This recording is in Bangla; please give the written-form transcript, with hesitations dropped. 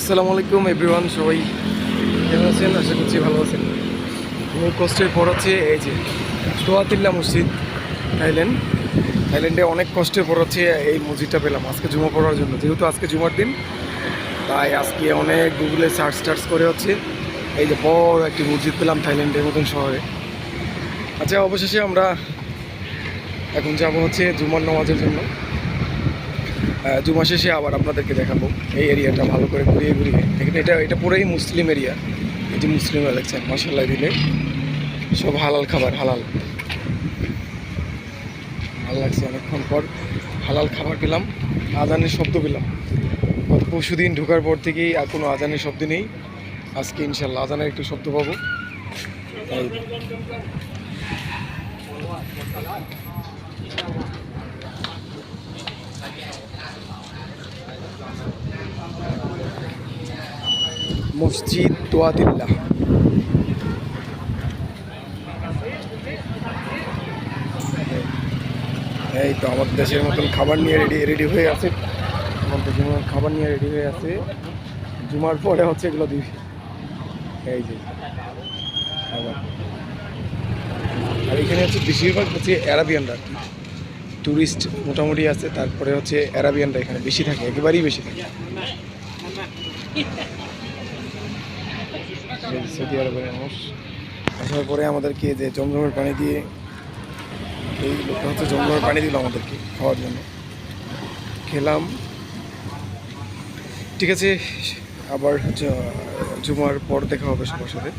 আসসালামু আলাইকুম এভরিওয়ান, সবাই কেমন আছেন? আশা করছি ভালো আছেন। বহু কষ্টের পর হচ্ছে এই যে তোয়াতিল্লা মসজিদ, থাইল্যান্ডে অনেক কষ্টের পর হচ্ছে এই মসজিদটা পেলাম আজকে জুমা পড়ার জন্য। যেহেতু আজকে জুমার দিন, তাই আজকে অনেক গুগলে সার্চ করে হচ্ছে এই যে বড় একটি মসজিদ পেলাম থাইল্যান্ডের মতন শহরে। আচ্ছা, অবশেষে আমরা এখন যাবো হচ্ছে জুমার নামাজের জন্য। জুমা শেষে আবার আপনাদেরকে দেখাবো এই এরিয়াটা ভালো করে ঘুরিয়ে দেখেন। এটা পুরোই মুসলিম এরিয়া। এই যে মুসলিমরা দেখছেন, মাসাল্লাহ দিলে সব হালাল খাবার, হালাল ভালো লাগছে। অনেকক্ষণ পর হালাল খাবার পেলাম, আজানের শব্দ পেলাম। গত পরশু দিন ঢোকার পর থেকেই আর কোনো আজানের শব্দ নেই। আজকে ইনশাল্লাহ আজানের একটু শব্দ পাবো। তাই মসজিদ তোয়াতিল্লাহ। এই তো আমাদের দেশের মতন খাবার নিয়ে রেডি হয়ে আছে। আমাদের জুমার খাবার নিয়ে রেডি হয়ে আছে। জুমার পরে হচ্ছে এগুলো দিবি। এই যে খাবার। আর এখানে হচ্ছে বেশিরভাগ হচ্ছে অ্যারাবিয়ানরা, ট্যুরিস্ট মোটামুটি আছে। তারপরে হচ্ছে অ্যারাবিয়ানরা এখানে বেশি থাকে, একেবারেই বেশি থাকে। সৌদি আরবের মানুষ আসার পরে আমাদেরকে যে জমজমের পানি দিয়ে, এই লোকটা হচ্ছে জমজমের পানি দিল আমাদেরকে খাওয়ার জন্য। খেলাম, ঠিক আছে। আবার হচ্ছে জুমার পর দেখা হবে সবার সাথে।